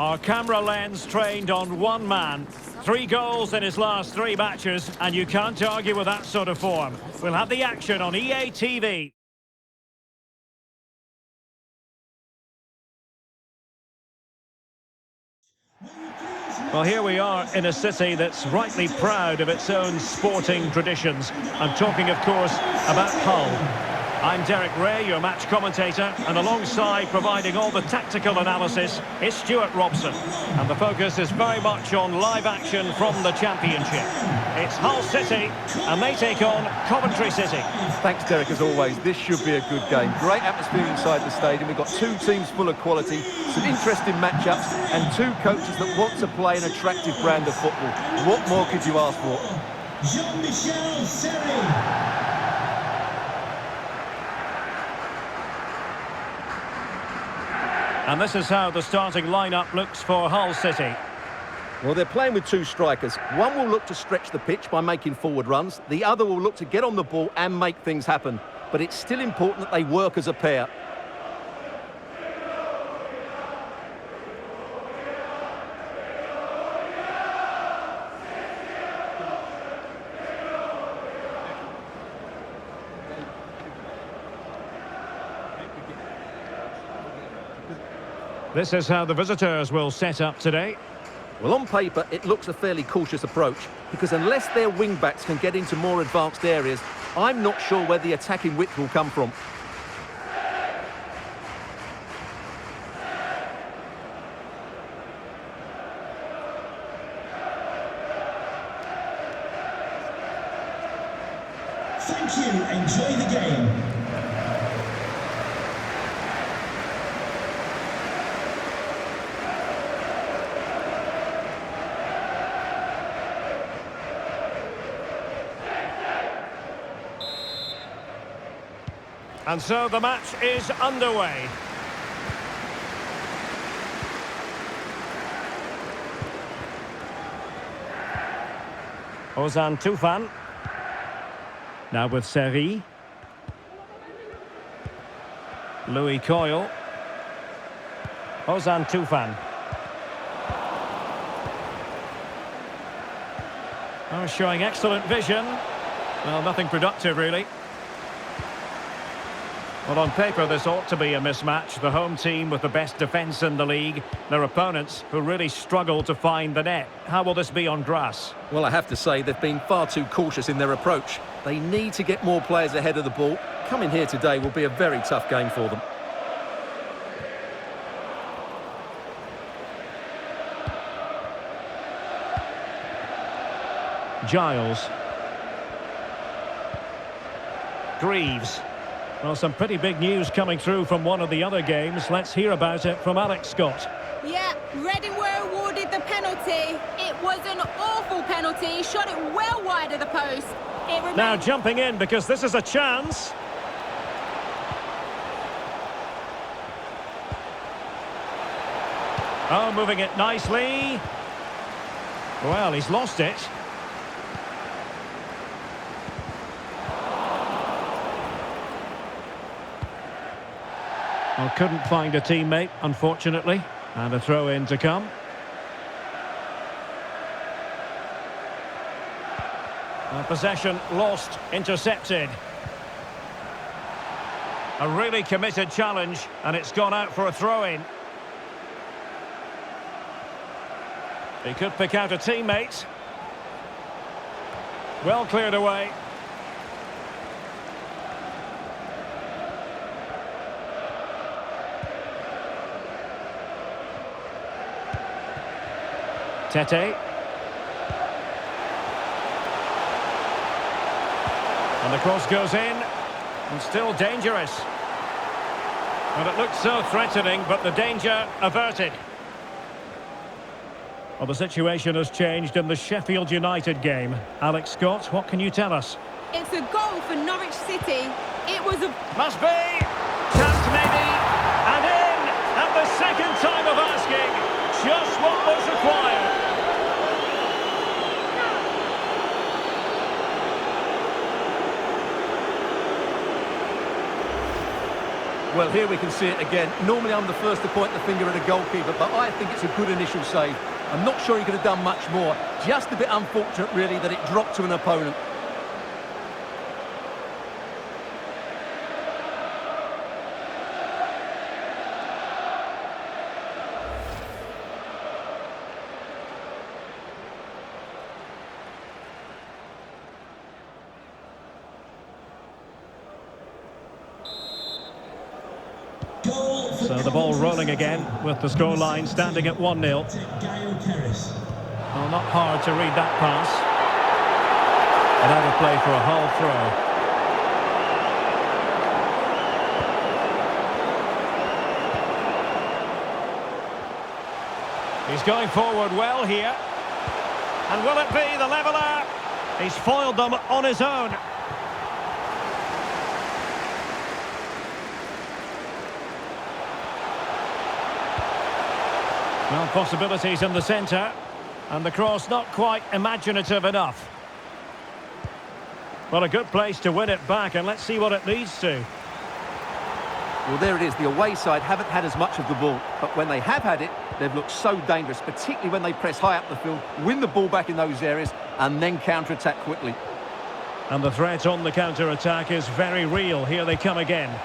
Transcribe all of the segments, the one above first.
Our camera lens trained on one man. 3 goals in his last 3 matches, and you can't argue with that sort of form. We'll have the action on EA TV. Well, here we are in a city that's rightly proud of its own sporting traditions. I'm talking, of course, about Hull. I'm Derek Ray, your match commentator, and alongside providing all the tactical analysis is Stuart Robson. And the focus is very much on live action from the Championship. It's Hull City, and they take on Coventry City. Thanks, Derek, as always. This should be a good game. Great atmosphere inside the stadium. We've got 2 teams full of quality, some interesting matchups, and 2 coaches that want to play an attractive brand of football. What more could you ask for? Jean-Michel Seri. And this is how the starting lineup looks for Hull City. Well, they're playing with 2 strikers. One will look to stretch the pitch by making forward runs. The other will look to get on the ball and make things happen. But it's still important that they work as a pair. This is how the visitors will set up today. Well, on paper, it looks a fairly cautious approach, because unless their wing-backs can get into more advanced areas, I'm not sure where the attacking width will come from. Thank you. Enjoy the game. And so the match is underway. Ozan Tufan. Now with Seri. Louis Coyle. Ozan Tufan. Oh, showing excellent vision. Well, nothing productive, really. Well, on paper, this ought to be a mismatch. The home team with the best defence in the league. Their opponents who really struggle to find the net. How will this be on grass? Well, I have to say they've been far too cautious in their approach. They need to get more players ahead of the ball. Coming here today will be a very tough game for them. Giles. Greaves. Well, some pretty big news coming through from one of the other games. Let's hear about it from Alex Scott. Yeah, Reading were awarded the penalty. It was an awful penalty. Shot it well wide of the post. Now jumping in because this is a chance. Oh, moving it nicely. Well, he's lost it. Well, couldn't find a teammate, unfortunately. And a throw-in to come. Possession lost, intercepted. A really committed challenge, and it's gone out for a throw-in. He could pick out a teammate. Well cleared away. Tete. And the cross goes in, and still dangerous. And it looked so threatening, but the danger averted. Well, the situation has changed in the Sheffield United game. Alex Scott, what can you tell us? It's a goal for Norwich City. It was a... Must be! Chance maybe! And in! At the second time of asking, just what was required. Well, here we can see it again. Normally I'm the first to point the finger at a goalkeeper, but I think it's a good initial save. I'm not sure he could have done much more. Just a bit unfortunate, really, that it dropped to an opponent. So the ball rolling again with the scoreline standing at 1-0. Well, not hard to read that pass. And out of play for a Hull throw. He's going forward well here. And will it be the leveller? He's foiled them on his own. Well, possibilities in the centre, and the cross not quite imaginative enough. Well, a good place to win it back, and let's see what it leads to. Well, there it is. The away side haven't had as much of the ball, but when they have had it, they've looked so dangerous, particularly when they press high up the field, win the ball back in those areas, and then counter-attack quickly. And the threat on the counter-attack is very real. Here they come again.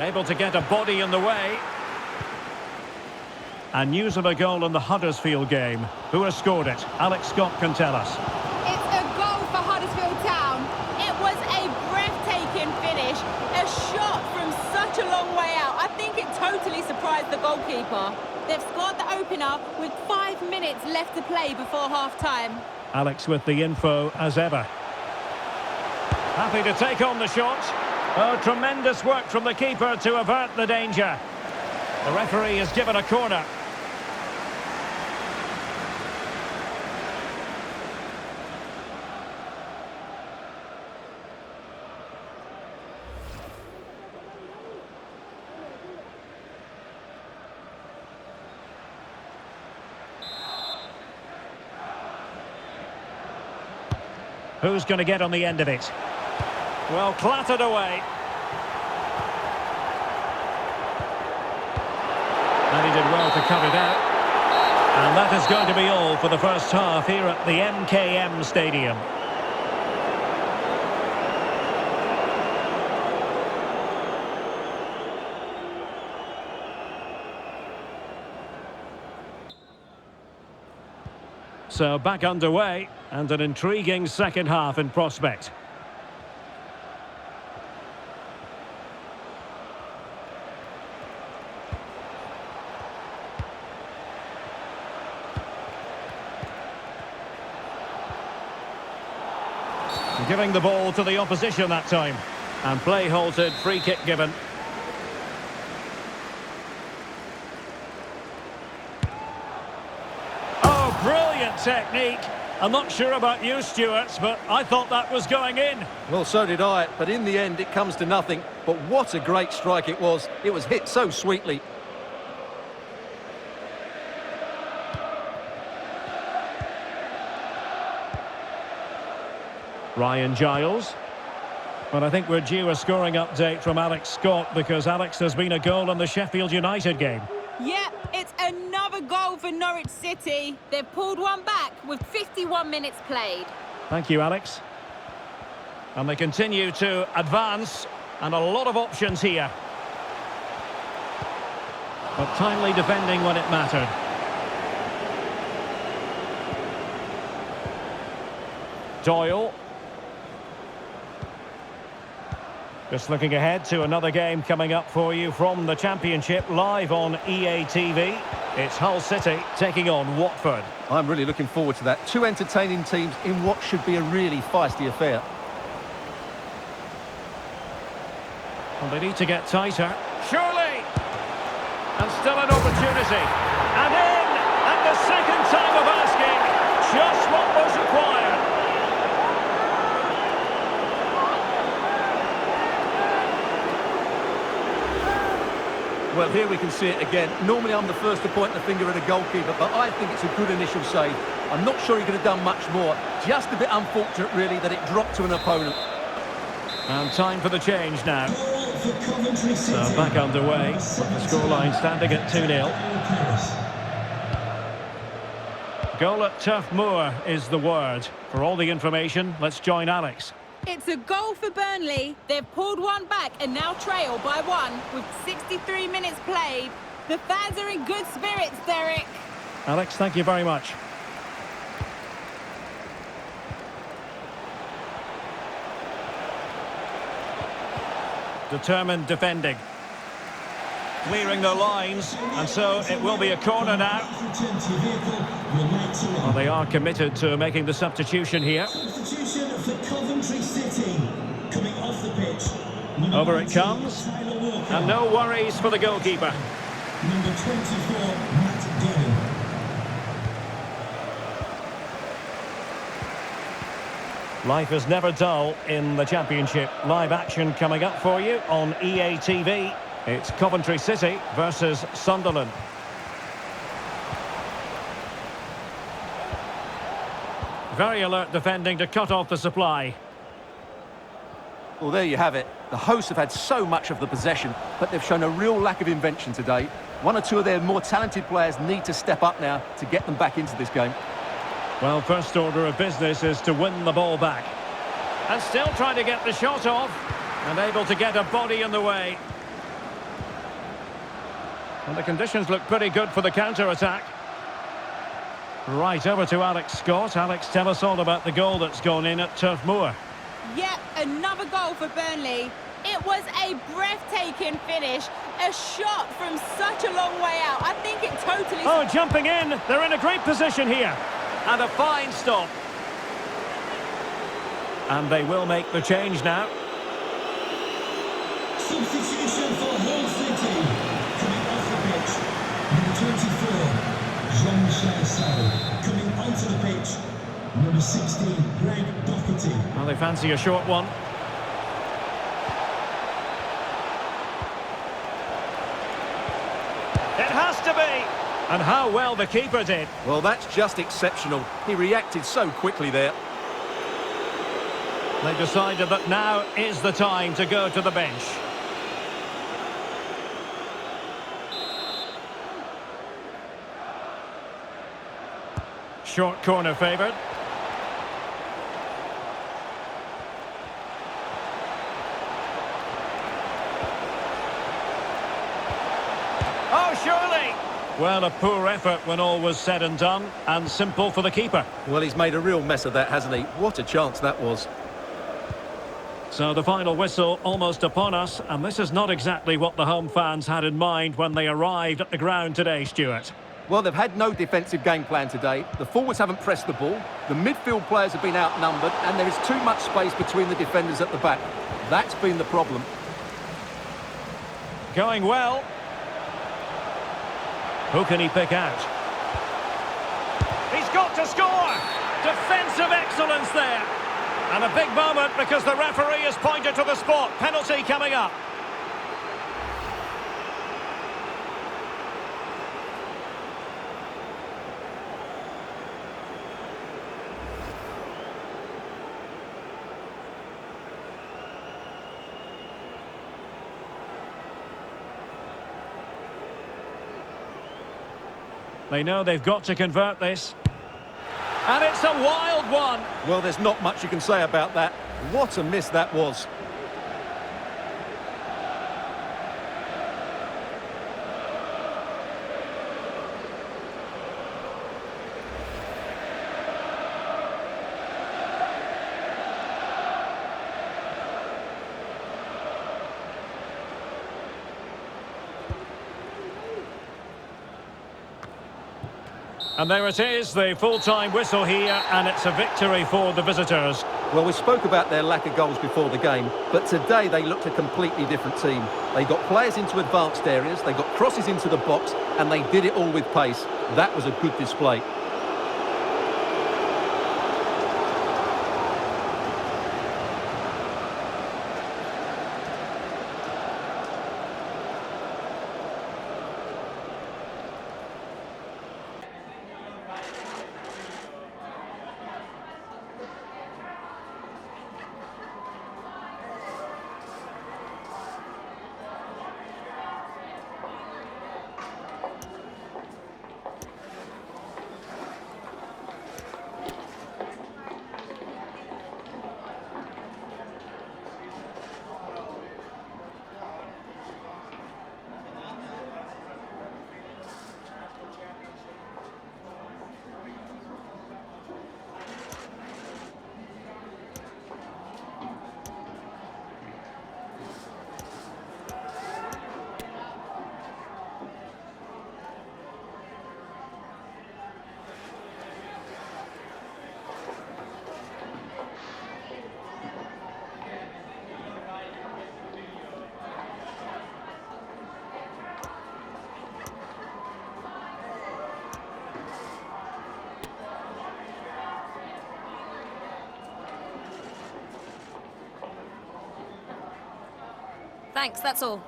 Able to get a body in the way. And news of a goal in the Huddersfield game. Who has scored it? Alex Scott can tell us. It's a goal for Huddersfield Town. It was a breathtaking finish. A shot from such a long way out. I think it totally surprised the goalkeeper. They've scored the opener with 5 minutes left to play before half-time. Alex with the info as ever. Happy to take on the shot. Oh, tremendous work from the keeper to avert the danger. The referee has given a corner. Who's going to get on the end of it? Well, clattered away. And he did well to cut it out. And that is going to be all for the first half here at the MKM Stadium. So back underway, and an intriguing second half in prospect. Giving the ball to the opposition that time. And play halted, free kick given. Oh, brilliant technique. I'm not sure about you, Stuart, but I thought that was going in. Well, so did I, but in the end it comes to nothing. But what a great strike it was. It was hit so sweetly. Ryan Giles. But I think we're due a scoring update from Alex Scott, because Alex, there's been a goal in the Sheffield United game. Yep, it's another goal for Norwich City. They've pulled one back with 51 minutes played. Thank you, Alex. And they continue to advance, and a lot of options here. But timely defending when it mattered. Doyle. Just looking ahead to another game coming up for you from the Championship, live on EA TV. It's Hull City taking on Watford. I'm really looking forward to that. Two entertaining teams in what should be a really feisty affair. Well, they need to get tighter. Surely! And still an opportunity. And in! At the second time of asking, just what was required. Well, here we can see it again. Normally I'm the first to point the finger at a goalkeeper, but I think it's a good initial save. I'm not sure he could have done much more. Just a bit unfortunate, really, that it dropped to an opponent. And time for the change now. Goal for Coventry City. So back underway, with the scoreline standing at 2-0. Goal at Turf Moor is the word. For all the information, let's join Alex. It's a goal for Burnley. They've pulled one back and now trail by one with 63 minutes played. The fans are in good spirits, Derek. Alex, thank you very much. Determined defending. Clearing the lines, and so it will be a corner now. Well, they are committed to making the substitution here. Substitution for Coventry City. Coming off the pitch. Over it comes. And no worries for the goalkeeper. Number 24, Matt Dillon. Life is never dull in the Championship. Live action coming up for you on EA TV. It's Coventry City versus Sunderland. Very alert defending to cut off the supply. Well, there you have it. The hosts have had so much of the possession, but they've shown a real lack of invention today. One or two of their more talented players need to step up now to get them back into this game. Well, first order of business is to win the ball back. And still trying to get the shot off. And able to get a body in the way. And the conditions look pretty good for the counter-attack. Right, over to Alex Scott. Alex, tell us all about the goal that's gone in at Turf Moor. Yep, another goal for Burnley. It was a breathtaking finish. A shot from such a long way out. I think it totally... Oh, jumping in. They're in a great position here. And a fine stop. And they will make the change now. Substitution for Hull City. Coming off the pitch. Number 24, Jean-Michel Sarri. Coming onto the pitch. Number 16, Greg Doherty. Well, they fancy a short one. It has to be. And how well the keeper did. Well, that's just exceptional. He reacted so quickly there. They decided that now is the time to go to the bench. Short corner favoured. Oh, surely! Well, a poor effort when all was said and done, and simple for the keeper. Well, he's made a real mess of that, hasn't he? What a chance that was. So the final whistle almost upon us, and this is not exactly what the home fans had in mind when they arrived at the ground today, Stuart. Well, they've had no defensive game plan today. The forwards haven't pressed the ball. The midfield players have been outnumbered, and there is too much space between the defenders at the back. That's been the problem. Going well. Who can he pick out? He's got to score! Defensive excellence there. And a big moment because the referee has pointed to the spot. Penalty coming up. They know they've got to convert this. And it's a wild one. Well, there's not much you can say about that. What a miss that was. And there it is, the full-time whistle here, and it's a victory for the visitors. Well, we spoke about their lack of goals before the game, but today they looked a completely different team. They got players into advanced areas, they got crosses into the box, and they did it all with pace. That was a good display. Thanks, that's all.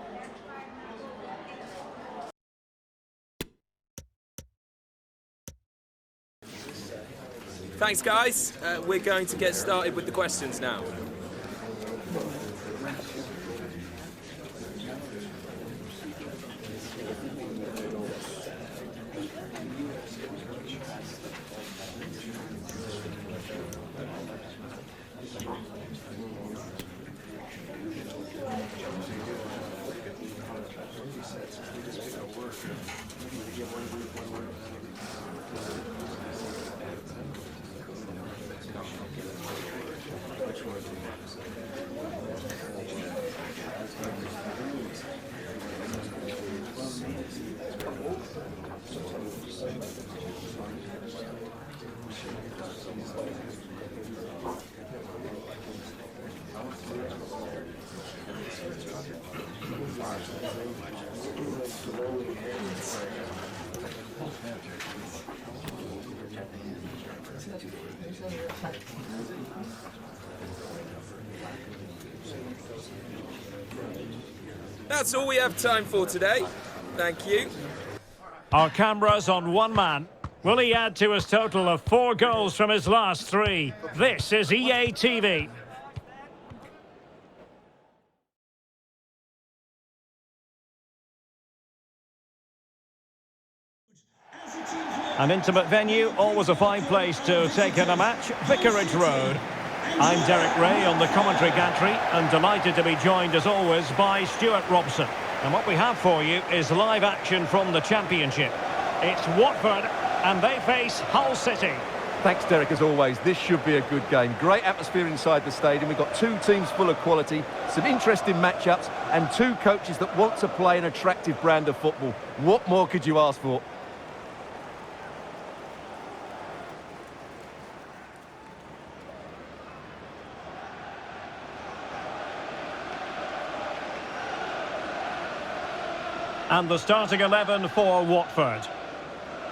Thanks, guys. We're going to get started with the questions now. That's all we have time for today. Thank you. Our cameras on one man. Will he add to his total of 4 goals from his last 3? This is EA TV. An intimate venue, always a fine place to take in a match. Vicarage Road. I'm Derek Ray on the commentary gantry and delighted to be joined as always by Stuart Robson. And what we have for you is live action from the Championship. It's Watford and they face Hull City. Thanks, Derek, as always. This should be a good game. Great atmosphere inside the stadium. We've got 2 teams full of quality, some interesting matchups, and 2 coaches that want to play an attractive brand of football. What more could you ask for? And the starting 11 for Watford.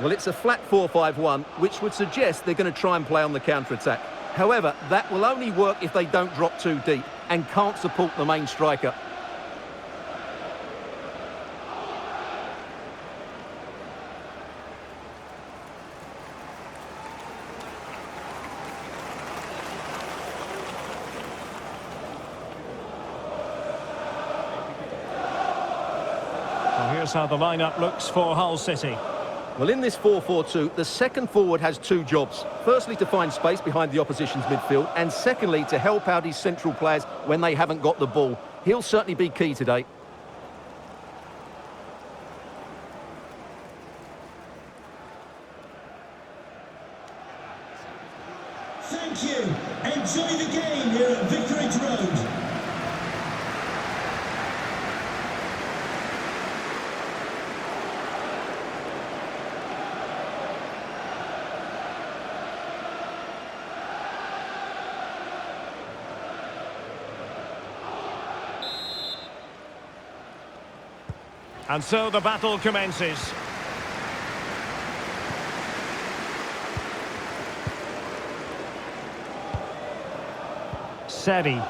Well, it's a flat 4-5-1, which would suggest they're going to try and play on the counter-attack. However, that will only work if they don't drop too deep and can't support the main striker. Well, here's how the lineup looks for Hull City. Well, in this 4-4-2, the second forward has 2 jobs. Firstly, to find space behind the opposition's midfield, and secondly, to help out his central players when they haven't got the ball. He'll certainly be key today. Thank you. Enjoy the game here at Vicarage Road. And so the battle commences. Seri.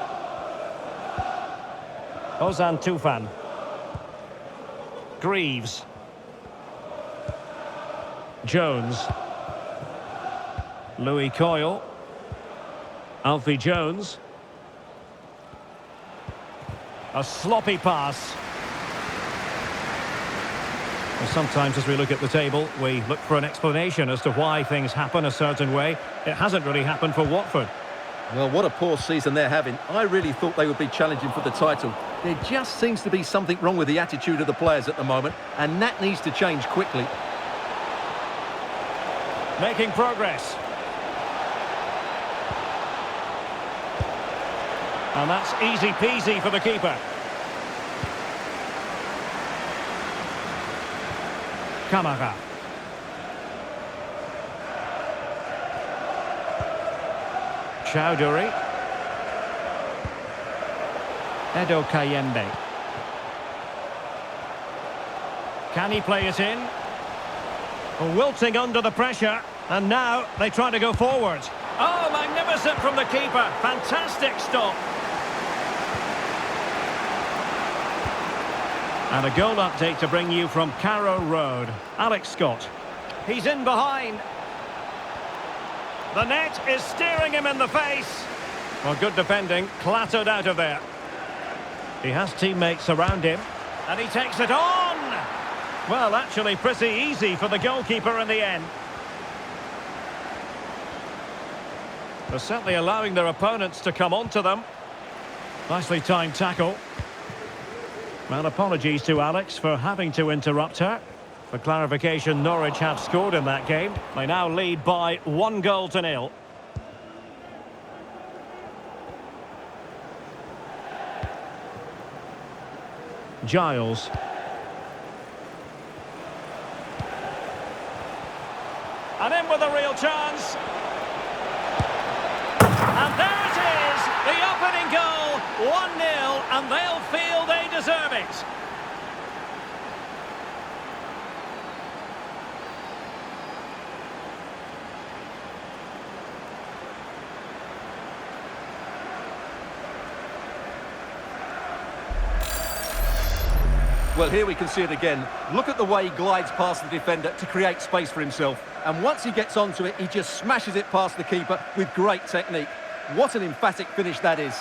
Ozan Tufan. Greaves. Jones. Louis Coyle. Alfie Jones. A sloppy pass. Well, sometimes as we look at the table, we look for an explanation as to why things happen a certain way. It hasn't really happened for Watford. Well, what a poor season they're having. I really thought they would be challenging for the title. There just seems to be something wrong with the attitude of the players at the moment, and that needs to change quickly. Making progress. And that's easy peasy for the keeper. Kamara. Chowdhury. Edo Kayembe. Can he play it in? Wilting under the pressure, and now they try to go forward. Oh, magnificent from the keeper. Fantastic stop. And a goal update to bring you from Carrow Road. Alex Scott. He's in behind. The net is staring him in the face. Well, good defending, clattered out of there. He has teammates around him, and he takes it on! Well, actually pretty easy for the goalkeeper in the end. They're certainly allowing their opponents to come onto them. Nicely timed tackle. Well, apologies to Alex for having to interrupt her. For clarification, Norwich have scored in that game. They now lead by 1-0. Giles. And in with a real chance. And there it is, the opening goal, 1-0, and they'll feel they deserve it. Well, here we can see it again. Look at the way he glides past the defender to create space for himself. And once he gets onto it, he just smashes it past the keeper with great technique. What an emphatic finish that is.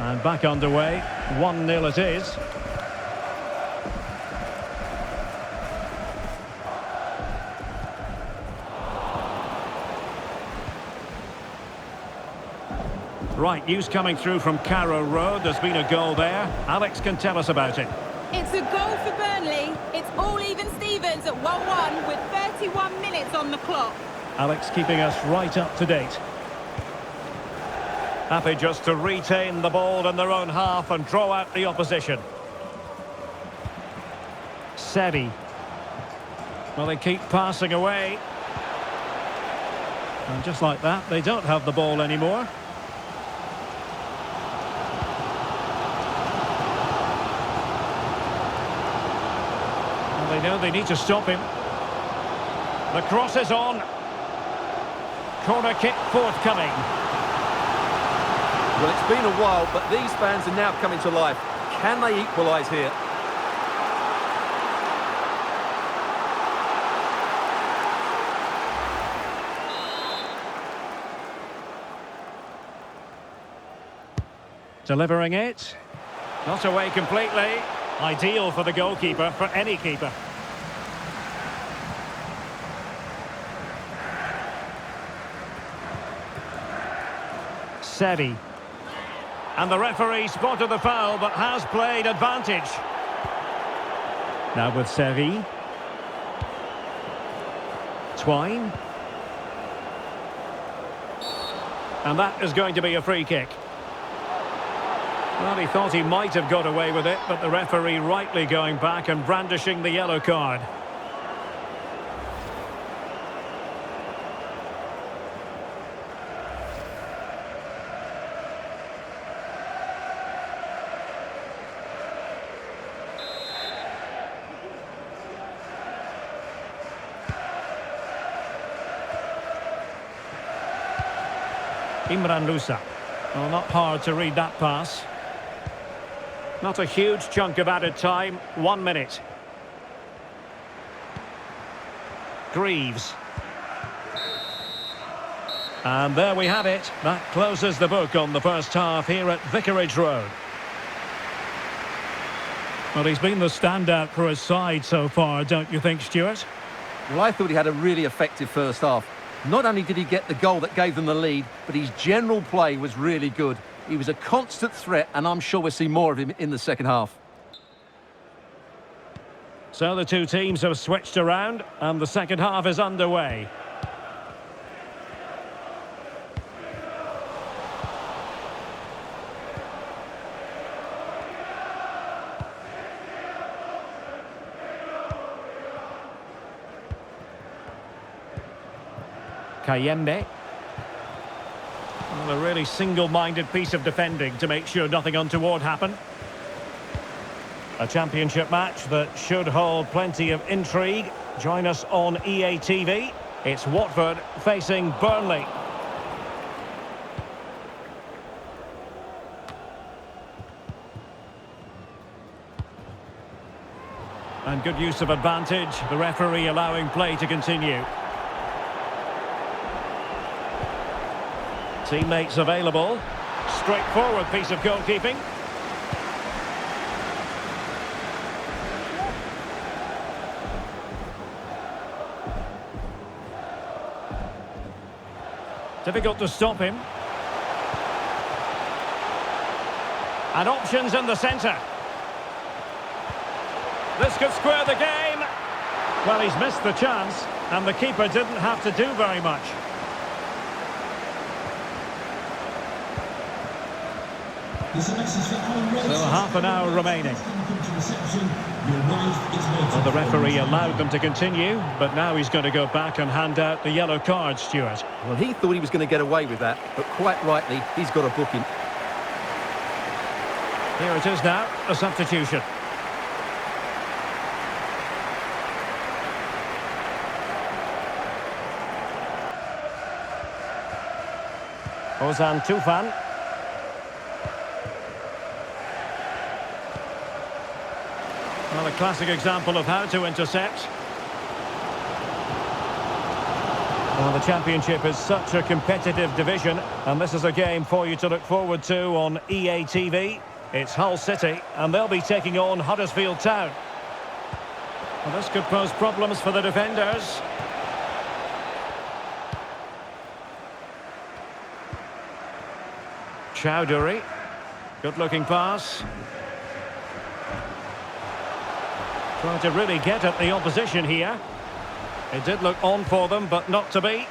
And back underway, 1-0 it is. Right, news coming through from Carrow Road. There's been a goal there. Alex can tell us about it. It's a goal for Burnley. It's all even Stevens at 1-1 with 31 minutes on the clock. Alex keeping us right up to date. Happy just to retain the ball in their own half and draw out the opposition. Seri. Well, they keep passing away. And just like that, they don't have the ball anymore. They know they need to stop him. The cross is on. Corner kick forthcoming. Well, it's been a while, but these fans are now coming to life. Can they equalise here? Delivering it. Not away completely. Ideal for the goalkeeper, for any keeper. Seri. And the referee spotted the foul, but has played advantage. Now with Seri. Twine. And that is going to be a free kick. Well, he thought he might have got away with it, but the referee rightly going back and brandishing the yellow card. Imran Lusa. Well, not hard to read that pass. Not a huge chunk of added time, 1 minute. Greaves. And there we have it. That closes the book on the first half here at Vicarage Road. Well, he's been the standout for his side so far, don't you think, Stuart? Well, I thought he had a really effective first half. Not only did he get the goal that gave them the lead, but his general play was really good. He was a constant threat, and I'm sure we'll see more of him in the second half. So the two teams have switched around, and the second half is underway. Kayembe. Well, a really single-minded piece of defending to make sure nothing untoward happened. A championship match that should hold plenty of intrigue. Join us on EA TV. It's Watford facing Burnley. And good use of advantage. The referee allowing play to continue. Teammates available. Straightforward piece of goalkeeping. Difficult to stop him. And options in the centre. This could square the game. Well, he's missed the chance, and the keeper didn't have to do very much. So half an hour remaining. Well, the referee allowed them to continue, but now he's going to go back and hand out the yellow card, Stuart. Well, he thought he was going to get away with that, but quite rightly, he's got a booking. Here it is now, a substitution. Ozan Tufan. Well, a classic example of how to intercept. Well, the Championship is such a competitive division, and this is a game for you to look forward to on EA TV. It's Hull City, and they'll be taking on Huddersfield Town. Well, this could pose problems for the defenders. Chowdhury. Good-looking pass. Trying to really get at the opposition here. It did look on for them, but not to be.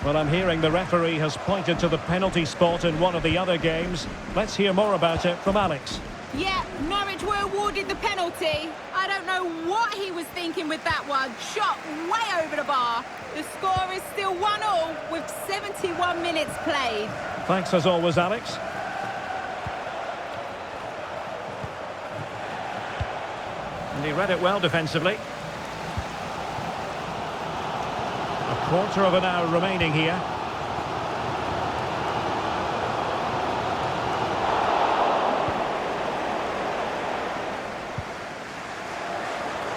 Well, I'm hearing the referee has pointed to the penalty spot in one of the other games. Let's hear more about it from Alex. Yeah, Norwich were awarded the penalty. I don't know what he was thinking with that one. Shot way over the bar. The score is still 1-1 with 71 minutes played. Thanks as always, Alex. And he read it well defensively. A quarter of an hour remaining here.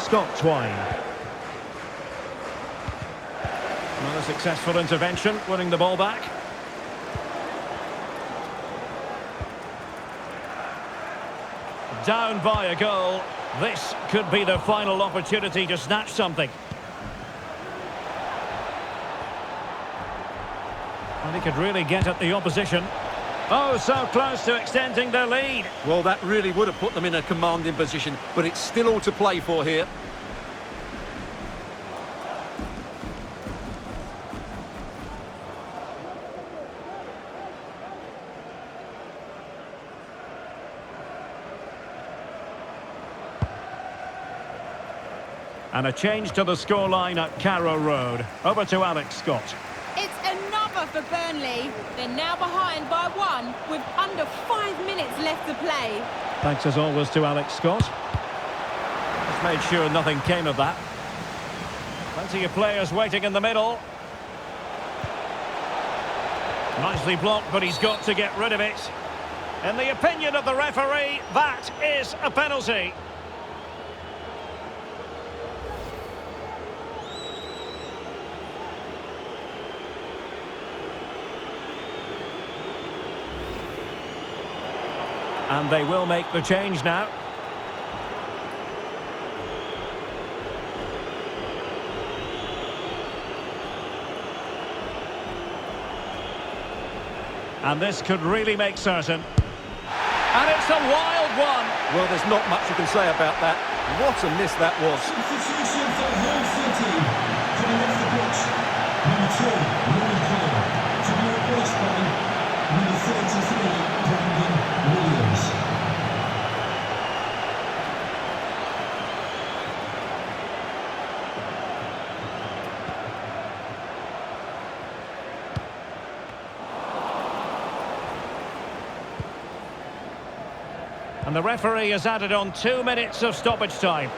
Scott Twine. Another successful intervention, winning the ball back. Down by a goal. This could be the final opportunity to snatch something. And he could really get at the opposition. Oh, so close to extending their lead. Well, that really would have put them in a commanding position, but it's still all to play for here. And a change to the scoreline at Carrow Road. Over to Alex Scott. It's another for Burnley. They're now behind by 1 with under 5 minutes left to play. Thanks as always to Alex Scott. Just made sure nothing came of that. Plenty of players waiting in the middle. Nicely blocked, but he's got to get rid of it. In the opinion of the referee, that is a penalty. And they will make the change now. And this could really make certain. And it's a wild one. Well, there's not much you can say about that. What a miss that was. Substitution for Hull City. Coming off the pitch, number 2, Louis Cole. To be replaced by number 33, Brandon Williams. And the referee has added on 2 minutes of stoppage time.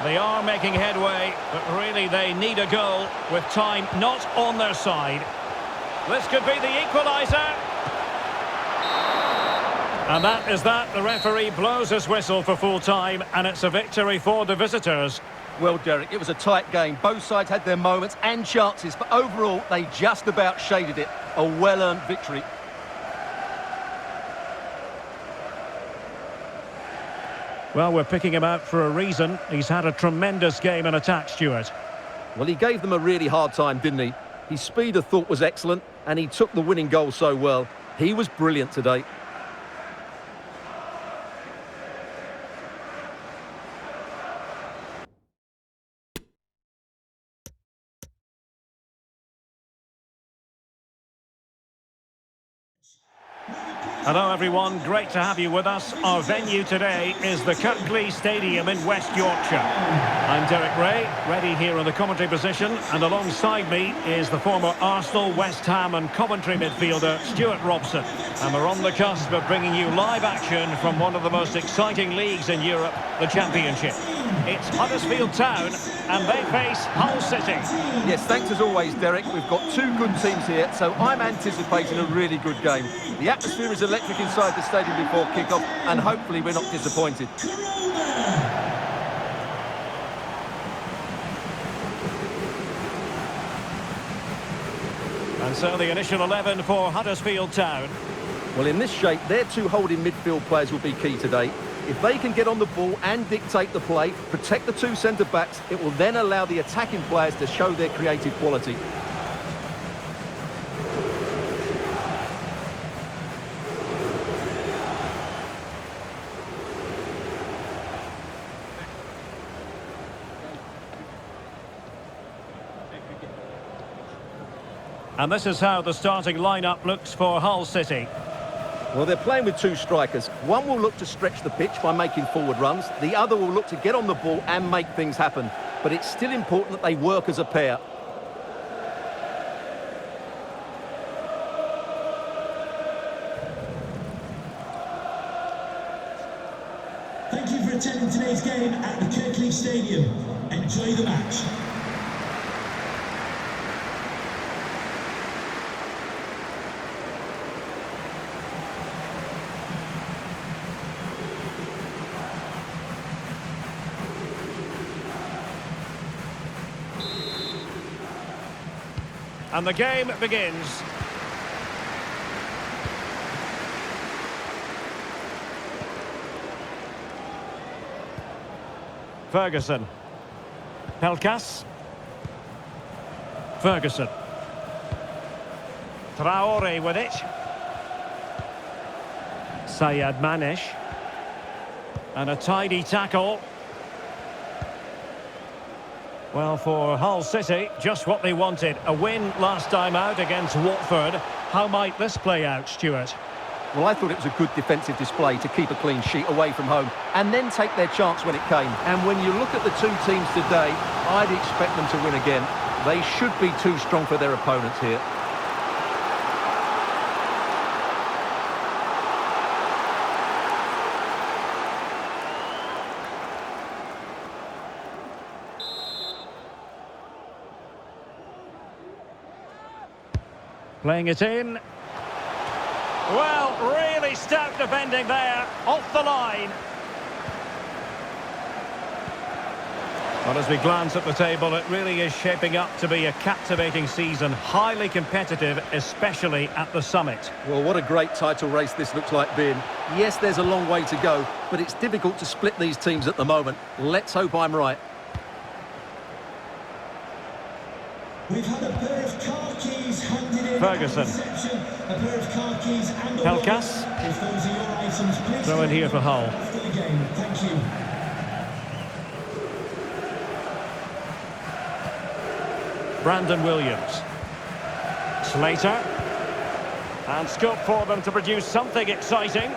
They are making headway, but really they need a goal with time not on their side. This could be the equaliser. And that is that. The referee blows his whistle for full time, and it's a victory for the visitors. Well, Derek, it was a tight game. Both sides had their moments and chances, but overall, they just about shaded it. A well-earned victory. Well, we're picking him out for a reason. He's had a tremendous game in attack, Stuart. Well, he gave them a really hard time, didn't he? His speed of thought was excellent, and he took the winning goal so well. He was brilliant today. Hello everyone, great to have you with us. Our venue today is the Kirkley Stadium in West Yorkshire. I'm Derek Ray, ready here in the commentary position, and alongside me is the former Arsenal, West Ham and Coventry midfielder Stuart Robson. And we're on the cusp of bringing you live action from one of the most exciting leagues in Europe, the Championship. It's Huddersfield Town, and they face Hull City. Yes, thanks as always, Derek. We've got two good teams here, so I'm anticipating a really good game. The atmosphere is electric inside the stadium before kick-off, and hopefully we're not disappointed. And so the initial 11 for Huddersfield Town. Well, in this shape, their two holding midfield players will be key today. If they can get on the ball and dictate the play, protect the two centre-backs, it will then allow the attacking players to show their creative quality. And this is how the starting lineup looks for Hull City. Well, they're playing with two strikers. One will look to stretch the pitch by making forward runs. The other will look to get on the ball and make things happen. But it's still important that they work as a pair. Thank you for attending today's game at the Kirkley Stadium. Enjoy the match. And the game begins. Ferguson. Pelkas. Ferguson. Traore with it. Sayed Manesh. And a tidy tackle. Well, for Hull City, just what they wanted. A win last time out against Watford. How might this play out, Stuart? Well, I thought it was a good defensive display to keep a clean sheet away from home and then take their chance when it came. And when you look at the two teams today, I'd expect them to win again. They should be too strong for their opponents here. Playing it in. Well, really stout defending there, off the line. Well, as we glance at the table, it really is shaping up to be a captivating season, highly competitive, especially at the summit. Well, what a great title race this looks like being. Yes, there's a long way to go, but it's difficult to split these teams at the moment. Let's hope I'm right. We've had a pair of car keys handed in. Ferguson. A pair of car keys and a Pelkas. wallet. If those are your items, please Throw in here for Hull. after the game. Thank you. Brandon Williams. Slater. And scope for them to produce something exciting.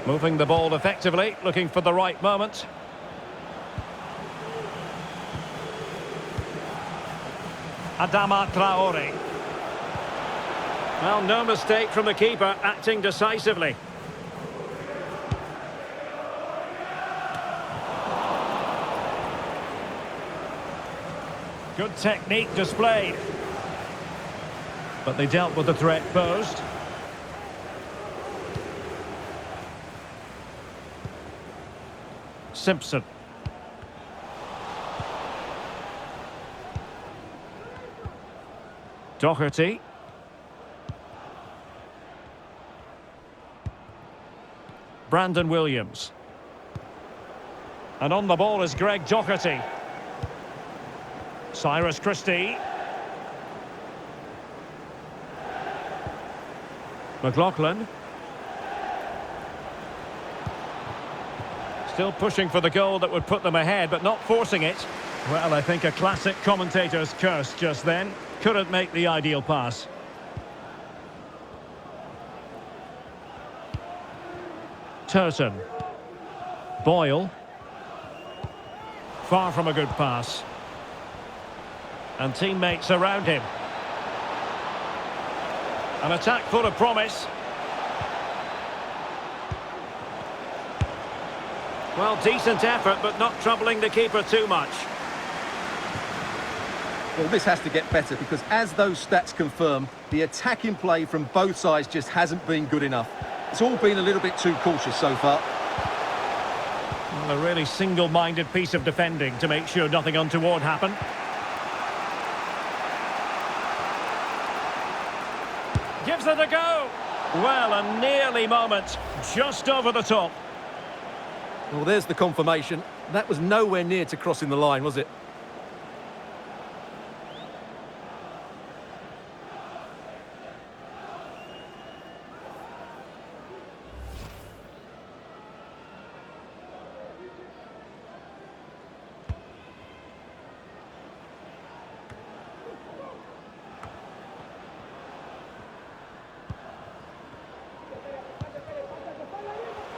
Moving the ball effectively, looking for the right moment. Adama Traore. Well, no mistake from the keeper, acting decisively. Good technique displayed. But they dealt with the threat posed. Simpson. Doherty. Brandon Williams. And on the ball is Greg Doherty. Cyrus Christie. McLaughlin. Still pushing for the goal that would put them ahead, but not forcing it. Well, I think a classic commentator's curse just then. Couldn't make the ideal pass. Turton. Boyle. Far from a good pass. And teammates around him. An attack full of promise. Well, decent effort, but not troubling the keeper too much. Well, this has to get better because as those stats confirm, the attacking play from both sides just hasn't been good enough. It's all been a little bit too cautious so far. Well, a really single-minded piece of defending to make sure nothing untoward happened. Gives it a go. Well, a nearly moment, just over the top. Well, there's the confirmation. That was nowhere near to crossing the line, was it?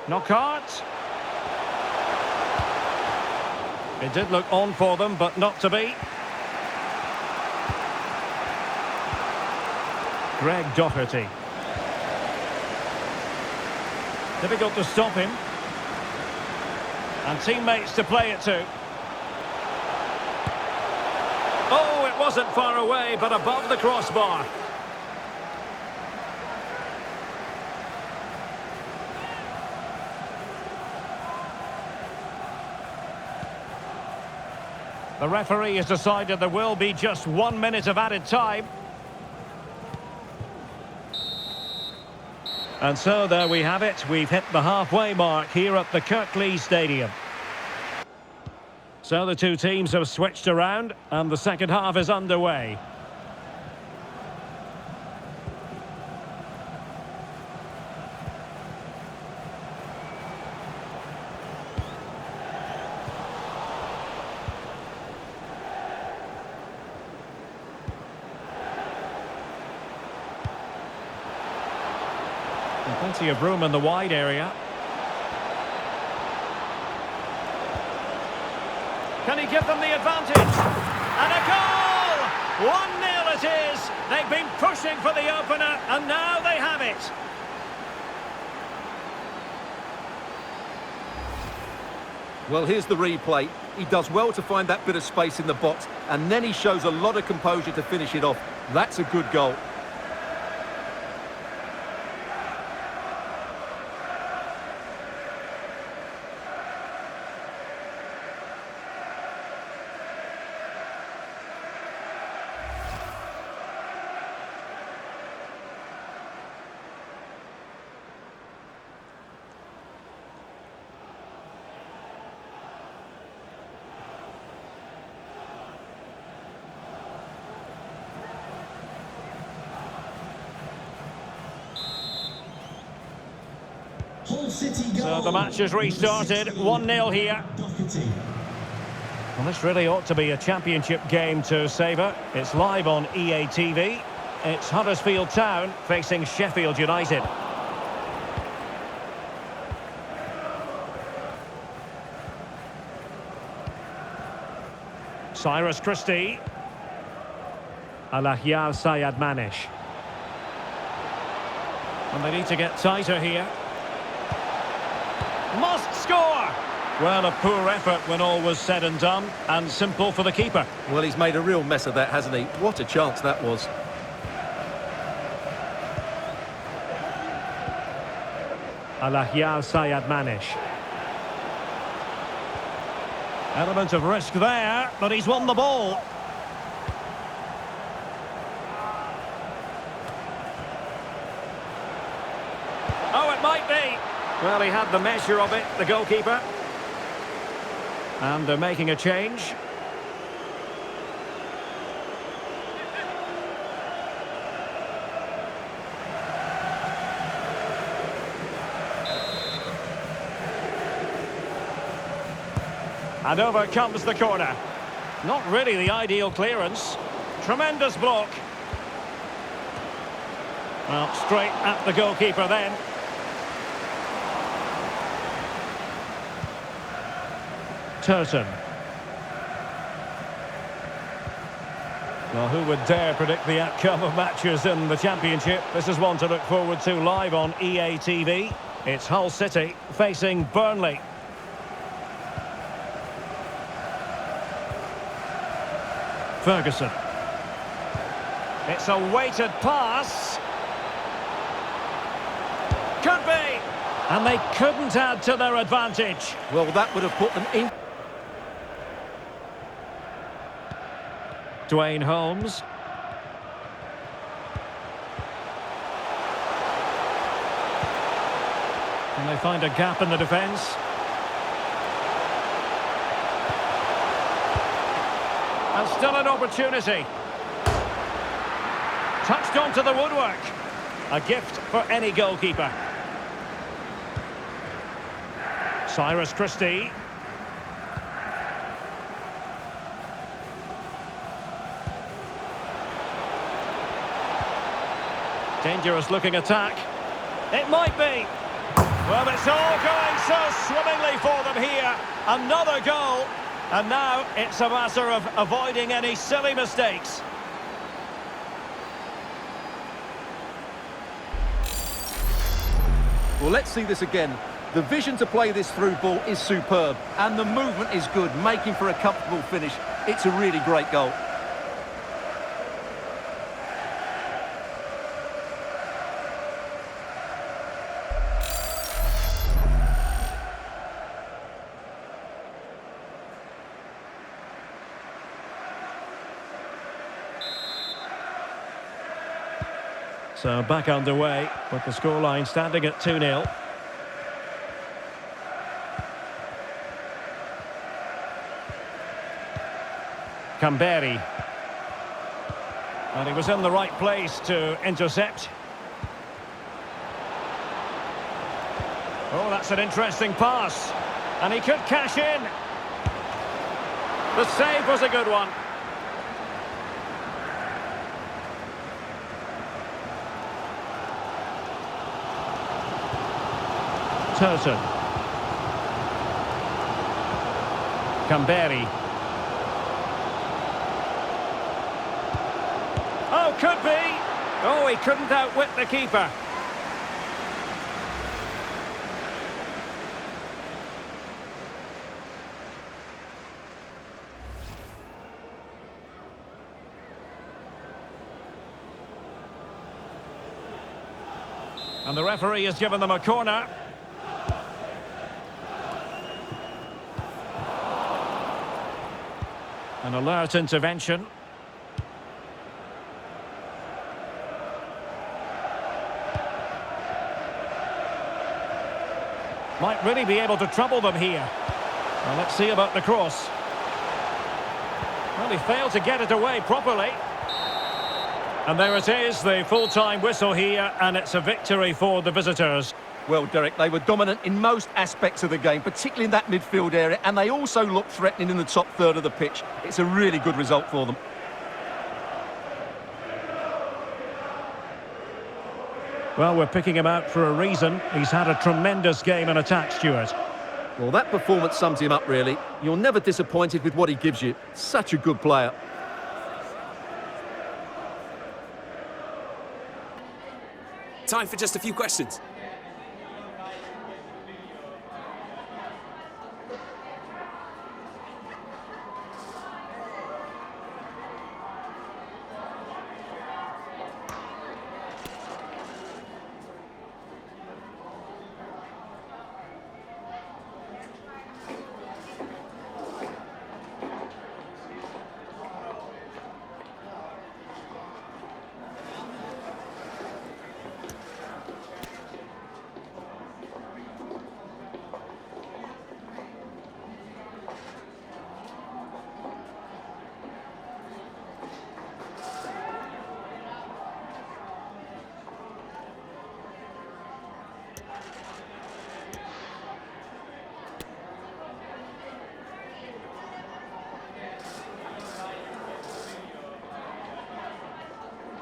Knockout. It did look on for them, but not to be. Greg Doherty. Difficult to stop him. And teammates to play it to. Oh, it wasn't far away, but above the crossbar. The referee has decided there will be just 1 minute of added time. And so there we have it. We've hit the halfway mark here at the Kirklees Stadium. So the two teams have switched around and the second half is underway. Plenty of room in the wide area. Can he give them the advantage? And a goal! 1-0 it is. They've been pushing for the opener, and now they have it. Well, here's the replay. He does well to find that bit of space in the box, and then he shows a lot of composure to finish it off. That's a good goal. So the match has restarted, 1-0 here. Well, this really ought to be a championship game to savour. It's live on EA TV. It's Huddersfield Town facing Sheffield United. Cyrus Christie. Alahyal Sayad Manish. And they need to get tighter here. Must score! Well, a poor effort when all was said and done, and simple for the keeper. Well, he's made a real mess of that, hasn't he? What a chance that was. Alahyal Sayad Manish. Element of risk there, but he's won the ball. Oh, it might be. Well, he had the measure of it, the goalkeeper. And they're making a change. And over comes the corner. Not really the ideal clearance. Tremendous block. Well, straight at the goalkeeper then. Turton. Well, who would dare predict the outcome of matches in the Championship? This is one to look forward to live on EA TV. It's Hull City facing Burnley. Ferguson. It's a weighted pass. Could be. And they couldn't add to their advantage. Well, that would have put them in. Dwayne Holmes. Can they find a gap in the defence? And still an opportunity. Touched onto the woodwork. A gift for any goalkeeper. Cyrus Christie. Dangerous looking attack. It might be. Well, it's all going so swimmingly for them here. Another goal. And now it's a matter of avoiding any silly mistakes. Well, let's see this again. The vision to play this through ball is superb, and the movement is good, making for a comfortable finish. It's a really great goal. So back underway with the scoreline standing at 2-0. Kamberi. And he was in the right place to intercept. Oh, that's an interesting pass. And he could cash in. The save was a good one. Turton. Kamberi. Oh, could be. Oh, he couldn't outwit the keeper. And the referee has given them a corner. An alert intervention. Might really be able to trouble them here. Well, let's see about the cross. Well, he failed to get it away properly. And there it is, the full-time whistle here, and it's a victory for the visitors. Well, Derek, they were dominant in most aspects of the game, particularly in that midfield area, and they also looked threatening in the top third of the pitch. It's a really good result for them. Well, we're picking him out for a reason. He's had a tremendous game in attack, Stuart. Well, that performance sums him up, really. You're never disappointed with what he gives you. Such a good player. Time for just a few questions.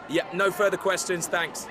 Yeah, no further questions, thanks.